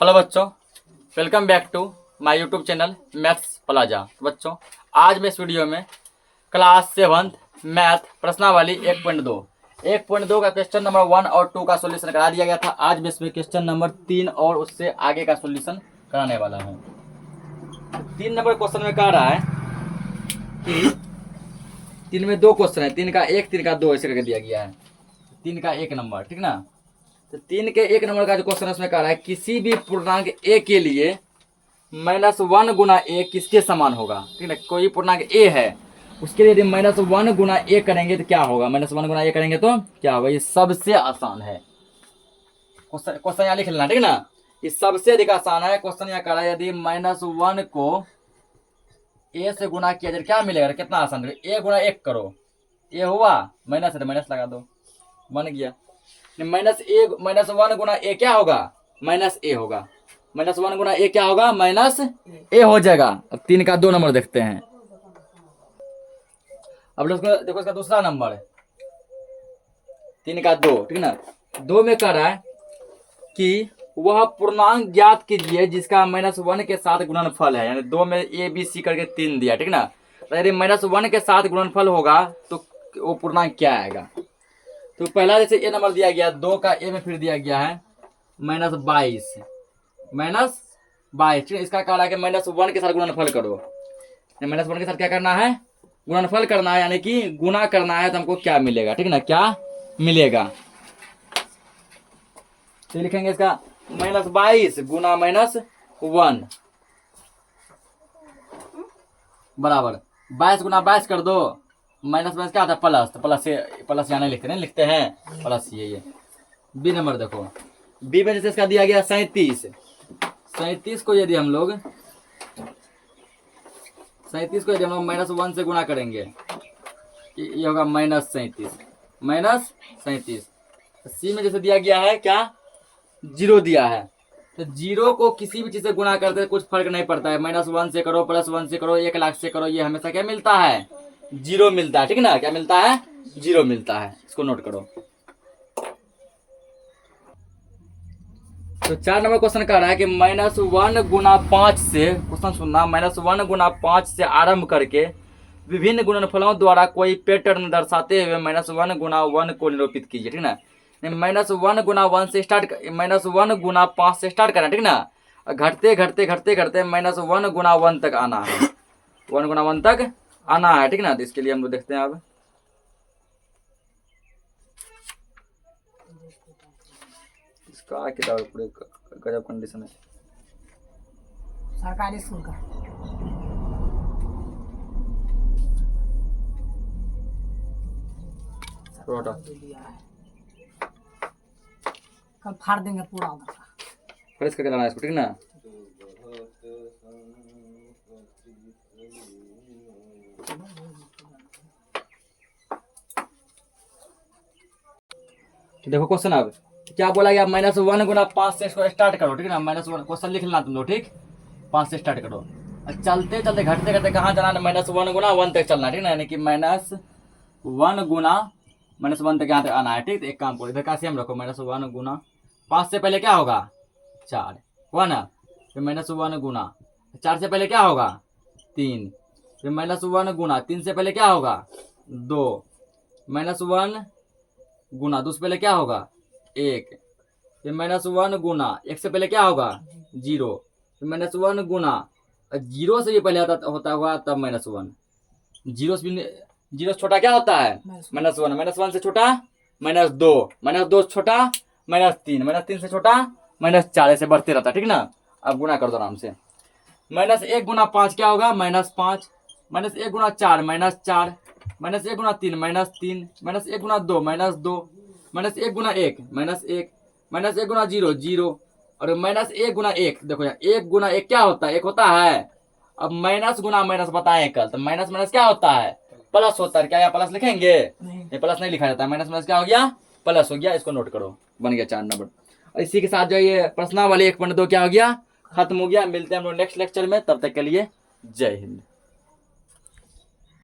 Hello बच्चों, welcome back to my YouTube channel Maths Plaza. बच्चों, आज मैं इस वीडियो में क्लास 7 मैथ प्रश्नावली 1.2 का क्वेश्चन नंबर 1 और 2 का सॉल्यूशन करा दिया गया था। आज मैं इसमें क्वेश्चन नंबर 3 और उससे आगे का सॉल्यूशन कराने वाला हूँ। 3 नंबर क्वेश्चन में कह रहा है कि 3 में 2 क्वेश्चन है, 3 का 1 3 का 2 ऐसे करके दिया गया है। 3 का 1 नंबर, ठीक ना। तो 3 के 1 नंबर का जो क्वेश्चन है उसमें कह रहा है किसी भी पूर्णांक a के लिए -1 गुना a किसके समान होगा, ठीक है। कोई पूर्णांक a है, उसके लिए यदि -1 गुना a करेंगे तो क्या होगा, -1 गुना a करेंगे तो क्या होगा। ये सबसे आसान है क्वेश्चन यहाँ लिख लेना, ठीक है ना। ये सबसे अधिक आसान है क्वेश्चन। यहाँ कह रहा है यदि -1 को a से गुना किया जाए क्या मिलेगा। कितना आसान है, a गुना 1 करो, a हुआ, माइनस है तो माइनस लगा दो, बन गया। -1 गुना a क्या होगा, -a होगा। -1 गुना a क्या होगा, -a हो जाएगा। अब 3 का 2 नंबर देखते हैं। अब देखो इसका दूसरा नंबर है 3 का 2, ठीक ना। 2 में कह रहा है कि वह पूर्णांक ज्ञात कीजिए जिसका -1 के साथ गुणनफल है। यानी 2 में a b c करके 3 दिया, ठीक ना। तो यदि -1 के साथ गुणनफल होगा तो वो पूर्णांक क्या आएगा। तो पहला जैसे ए नंबर दिया गया, 2 का ए में फिर दिया गया है -22, ठीक है। इसका कह रहा है कि -1 के साथ गुणनफल करो। -1 के साथ क्या करना है, गुणनफल करना है, यानी कि गुना करना है। तो हमको क्या मिलेगा, ठीक है ना, क्या मिलेगा। तो लिखेंगे इसका -22 गुना -1 बराबर 22 गुना 22 कर दो, -22 क्या आता है, प्लस। तो प्लस से प्लस यहाँ नहीं लिखते, नहीं लिखते हैं प्लस। ये बी नंबर देखो, बी में जैसे इसका दिया गया 37 को यदि हम लोग -1 से गुना करेंगे ये होगा -37। सी में जैसे दिया गया है क्या, 0 दिया है। तो 0 को किसी भी चीज से गुणा करते हैं कुछ फर्क नहीं पड़ता है। -1 से करो, +1 से करो, 1 लाख से करो, ये हमेशा क्या मिलता है, 0 मिलता है, ठीक है ना। क्या मिलता है, 0 मिलता है। इसको नोट करो। तो 4 नंबर क्वेश्चन कह रहा है कि -1 गुना 5 से, क्वेश्चन सुनना, -1 गुना 5 से आरंभ करके विभिन्न गुणनफलों द्वारा कोई पैटर्न दर्शाते हुए -1 गुना 1 को निरूपित कीजिए, ठीक ना। -1 गुना 1 से स्टार्ट, -1 गुना 5 से स्टार्ट करना, ठीक ना। घटते घटते घटते घटते -1 गुना 1 तक आना है, 1 गुना 1 तक आना है, ठीक ना। तो इसके लिए हम लोग देखते हैं अब इसका किताब पूरे गजब कंडीशन है। सरकारी स्कूल का कल फाड़ देंगे पूरा उधर का। फ्रेश करके लाना है इसको, ठीक ना। तो देखो क्वेश्चन अब क्या बोला गया, -1 गुना 5 से इसको स्टार्ट करो, ठीक है ना। -1 क्वेश्चन लिख लेना तुम लोग, ठीक। 5 से स्टार्ट करो, चलते चलते घटते घटते कहाँ जाना है, -1 गुना 1 तक चलना, ठीक ना। यानी कि -1 गुना -1 तक यहाँ तक आना है, ठीक। तो एक काम करो, इधर का सेम रखो, -1 गुना 5 से पहले क्या होगा, 4 हुआ ना। फिर -1 गुना 4 से पहले क्या होगा, 3। फिर -1 गुना 3 से पहले क्या होगा, 2। -1 गुना 2 से पहले क्या होगा, 1। फिर -1 गुना 1 से पहले क्या होगा, 0। फिर -1 गुना 0 से भी पहले होता हुआ तब -1। 0 से भी 0 से छोटा क्या होता है, -1। -1 से छोटा -2, -2 से छोटा -3, -3 से छोटा -4, ऐसे बढ़ते रहता है, ठीक ना। अब गुना कर दो आराम से। -1 गुना 5 क्या होगा, -5। -1 गुना 4 -4। -1 गुना 3 -3। -1 गुना 2 -2। -1 गुना 1 -1। -1 गुना 0 0। और -1 गुना 1 देखो यार, 1 गुना 1 क्या होता है, 1 होता है। अब माइनस गुना माइनस बताएं कल, तो माइनस माइनस क्या होता है, प्लस होता है। क्या यहाँ प्लस लिखेंगे, ये प्लस नहीं लिखा जाता है। माइनस माइनस क्या हो गया, प्लस हो गया। इसको नोट करो, बन गया 4 नंबर। और इसी के साथ जो ये प्रश्नावली 1.2 क्या हो गया, खत्म हो गया। मिलते हैं हम लोग नेक्स्ट लेक्चर में, तब तक के लिए जय हिंद।